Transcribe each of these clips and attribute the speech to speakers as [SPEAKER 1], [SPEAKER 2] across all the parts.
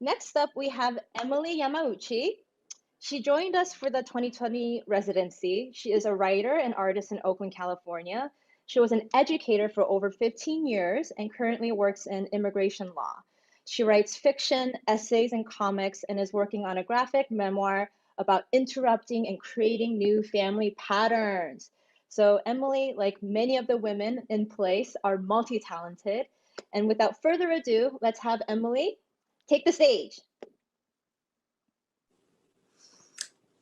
[SPEAKER 1] Next up, we have Emily Yamauchi. She joined us for the 2020 residency. She is a writer and artist in Oakland, California. She was an educator for over 15 years and currently works in immigration law. She writes fiction, essays, and comics, and is working on a graphic memoir about interrupting and creating new family patterns. So Emily, like many of the women in place, are multi-talented. And without further ado, let's have Emily take the stage.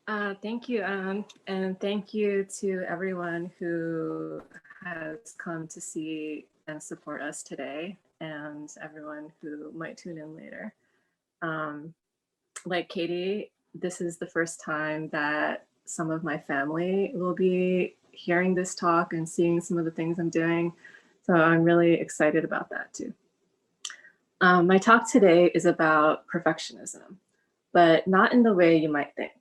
[SPEAKER 2] Thank you, and thank you to everyone who has come to see and support us today, and everyone who might tune in later. Like Katie, this is the first time that some of my family will be hearing this talk and seeing some of the things I'm doing, so I'm really excited about that too. My talk today is about perfectionism, but not in the way you might think.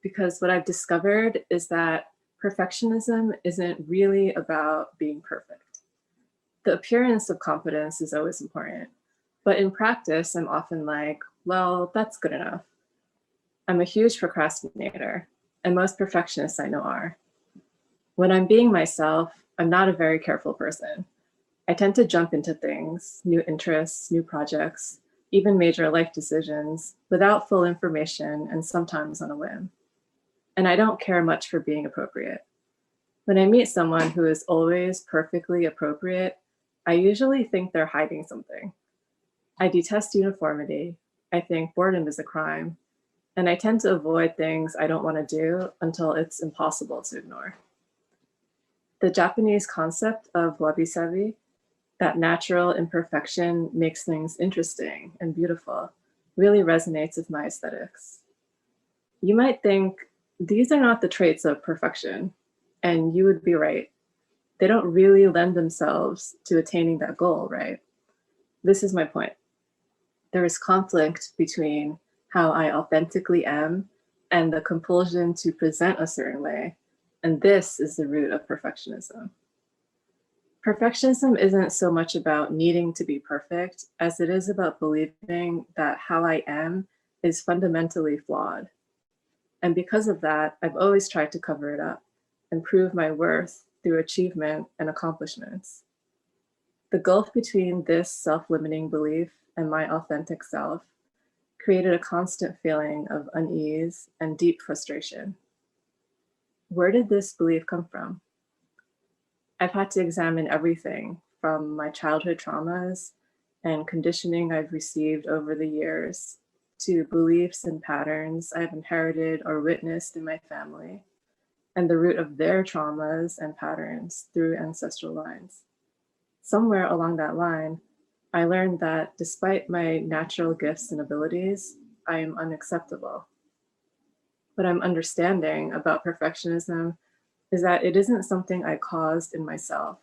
[SPEAKER 2] Because what I've discovered is that perfectionism isn't really about being perfect. The appearance of competence is always important, but in practice, I'm often like, well, that's good enough. I'm a huge procrastinator, and most perfectionists I know are. When I'm being myself, I'm not a very careful person. I tend to jump into things, new interests, new projects, even major life decisions, without full information and sometimes on a whim. And I don't care much for being appropriate. When I meet someone who is always perfectly appropriate, I usually think they're hiding something. I detest uniformity. I think boredom is a crime. And I tend to avoid things I don't want to do until it's impossible to ignore. The Japanese concept of wabi-sabi, that natural imperfection makes things interesting and beautiful, really resonates with my aesthetics. You might think, these are not the traits of perfection, and you would be right. They don't really lend themselves to attaining that goal, right? This is my point. There is conflict between how I authentically am and the compulsion to present a certain way, and this is the root of perfectionism. Perfectionism isn't so much about needing to be perfect as it is about believing that how I am is fundamentally flawed. And because of that, I've always tried to cover it up and prove my worth through achievement and accomplishments. The gulf between this self-limiting belief and my authentic self created a constant feeling of unease and deep frustration. Where did this belief come from? I've had to examine everything from my childhood traumas and conditioning I've received over the years to beliefs and patterns I've inherited or witnessed in my family, and the root of their traumas and patterns through ancestral lines. Somewhere along that line, I learned that despite my natural gifts and abilities, I am unacceptable. What I'm understanding about perfectionism is that it isn't something I caused in myself,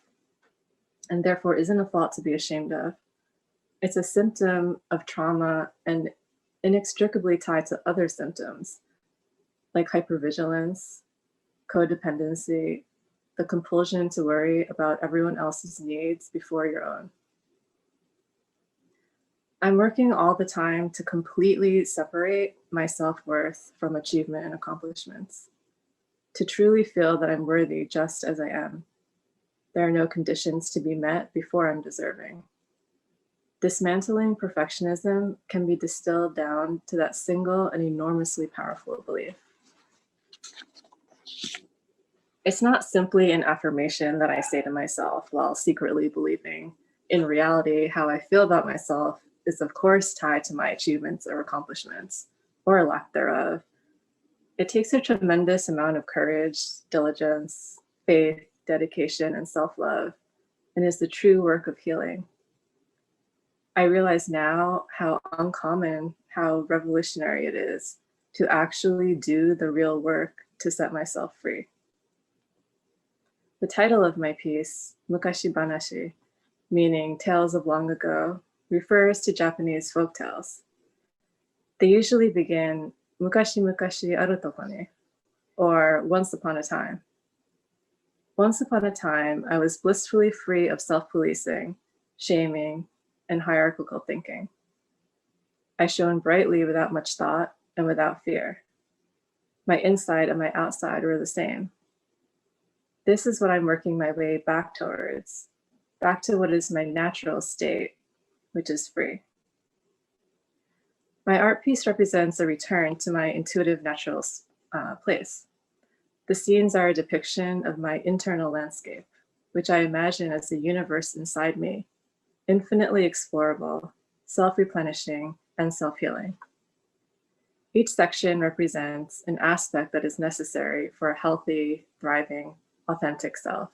[SPEAKER 2] and therefore isn't a fault to be ashamed of. It's a symptom of trauma and inextricably tied to other symptoms like hypervigilance, codependency, the compulsion to worry about everyone else's needs before your own. I'm working all the time to completely separate my self-worth from achievement and accomplishments, to truly feel that I'm worthy just as I am. There are no conditions to be met before I'm deserving. Dismantling perfectionism can be distilled down to that single and enormously powerful belief. It's not simply an affirmation that I say to myself while secretly believing. In reality, how I feel about myself is of course tied to my achievements or accomplishments, or lack thereof. It takes a tremendous amount of courage, diligence, faith, dedication, and self-love, and is the true work of healing. I realize now how uncommon, how revolutionary it is to actually do the real work to set myself free. The title of my piece, Mukashi Banashi, meaning tales of long ago, refers to Japanese folktales. They usually begin Mukashi mukashi aru toko ni, or once upon a time. Once upon a time, I was blissfully free of self-policing, shaming, and hierarchical thinking. I shone brightly without much thought and without fear. My inside and my outside were the same. This is what I'm working my way back towards, back to what is my natural state, which is free. My art piece represents a return to my intuitive natural place. The scenes are a depiction of my internal landscape, which I imagine as the universe inside me, infinitely explorable, self-replenishing, and self-healing. Each section represents an aspect that is necessary for a healthy, thriving, authentic self.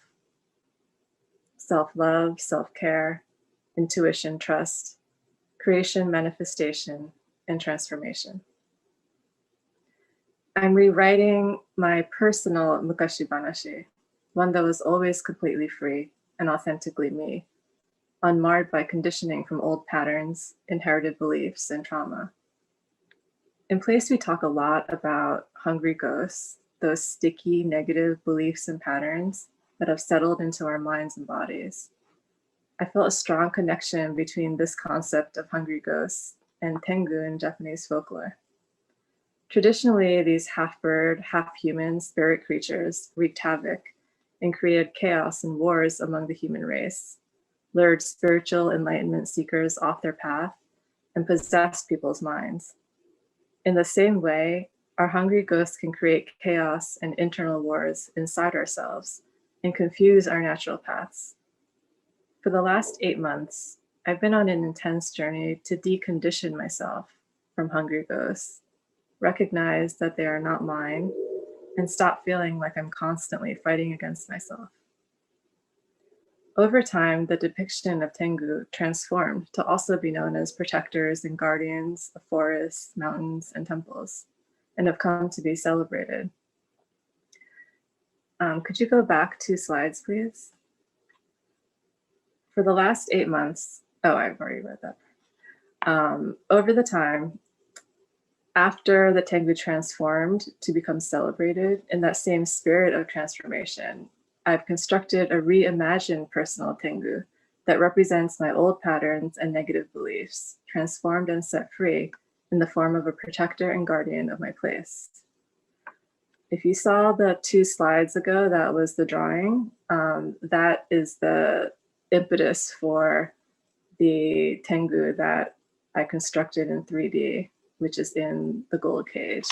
[SPEAKER 2] Self-love, self-care, intuition, trust, creation, manifestation, and transformation. I'm rewriting my personal mukashi banashi, one that was always completely free and authentically me, unmarred by conditioning from old patterns, inherited beliefs, and trauma. In Place, we talk a lot about hungry ghosts, those sticky, negative beliefs and patterns that have settled into our minds and bodies. I felt a strong connection between this concept of hungry ghosts and tengu in Japanese folklore. Traditionally, these half-bird, half-human spirit creatures wreaked havoc and created chaos and wars among the human race, lured spiritual enlightenment seekers off their path, and possessed people's minds. In the same way, our hungry ghosts can create chaos and internal wars inside ourselves and confuse our natural paths. For the last 8 months, I've been on an intense journey to decondition myself from hungry ghosts, recognize that they are not mine, and stop feeling like I'm constantly fighting against myself. Over time, the depiction of tengu transformed to also be known as protectors and guardians of forests, mountains, and temples, and have come to be celebrated. Could you go back 2 slides, please? For the last 8 months, I've already read that. Over the time, after the tengu transformed to become celebrated, in that same spirit of transformation, I've constructed a reimagined personal tengu that represents my old patterns and negative beliefs, transformed and set free in the form of a protector and guardian of my place. If you saw the 2 slides ago, that was the drawing. That is the impetus for the tengu that I constructed in 3D, which is in the gold cage.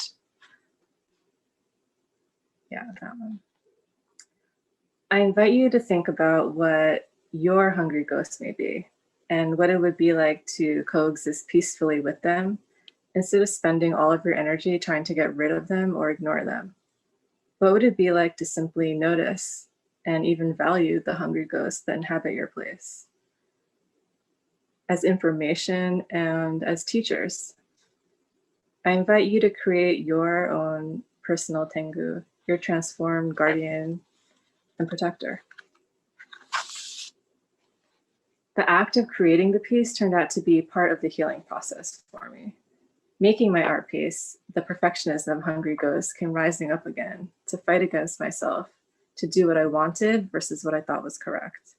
[SPEAKER 2] Yeah, that one. I invite you to think about what your hungry ghosts may be and what it would be like to coexist peacefully with them instead of spending all of your energy trying to get rid of them or ignore them. What would it be like to simply notice and even value the hungry ghosts that inhabit your place? As information and as teachers, I invite you to create your own personal tengu, your transformed guardian and protector. The act of creating the piece turned out to be part of the healing process for me. Making my art piece, the perfectionism of hungry ghosts came rising up again to fight against myself, to do what I wanted versus what I thought was correct.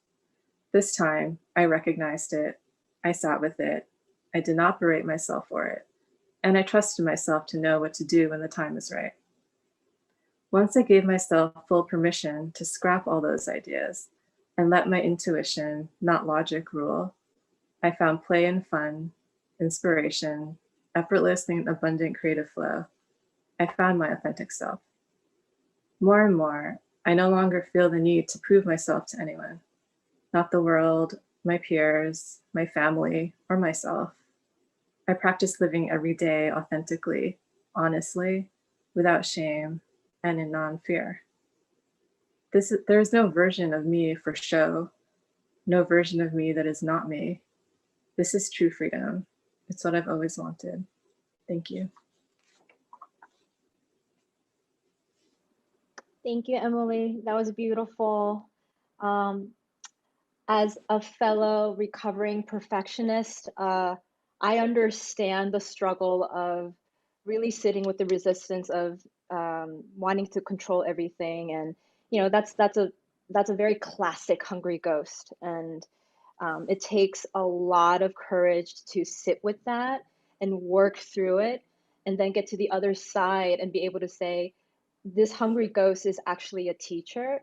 [SPEAKER 2] This time, I recognized it, I sat with it, I did not berate myself for it, and I trusted myself to know what to do when the time is right. Once I gave myself full permission to scrap all those ideas and let my intuition, not logic, rule, I found play and fun, inspiration, effortless and abundant creative flow. I found my authentic self. More and more, I no longer feel the need to prove myself to anyone, not the world, my peers, my family, or myself. I practice living every day authentically, honestly, without shame, and in non-fear. There is no version of me for show, no version of me that is not me. This is true freedom. It's what I've always wanted. Thank you.
[SPEAKER 1] Thank you, Emily. That was beautiful. As a fellow recovering perfectionist, I understand the struggle of really sitting with the resistance of wanting to control everything, and that's a very classic hungry ghost, and it takes a lot of courage to sit with that and work through it, and then get to the other side and be able to say, this hungry ghost is actually a teacher.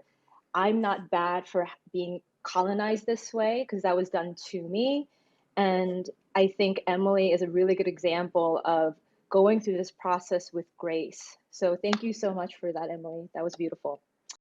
[SPEAKER 1] I'm not bad for being colonized this way because that was done to me. And I think Emily is a really good example of going through this process with grace. So thank you so much for that, Emily. That was beautiful.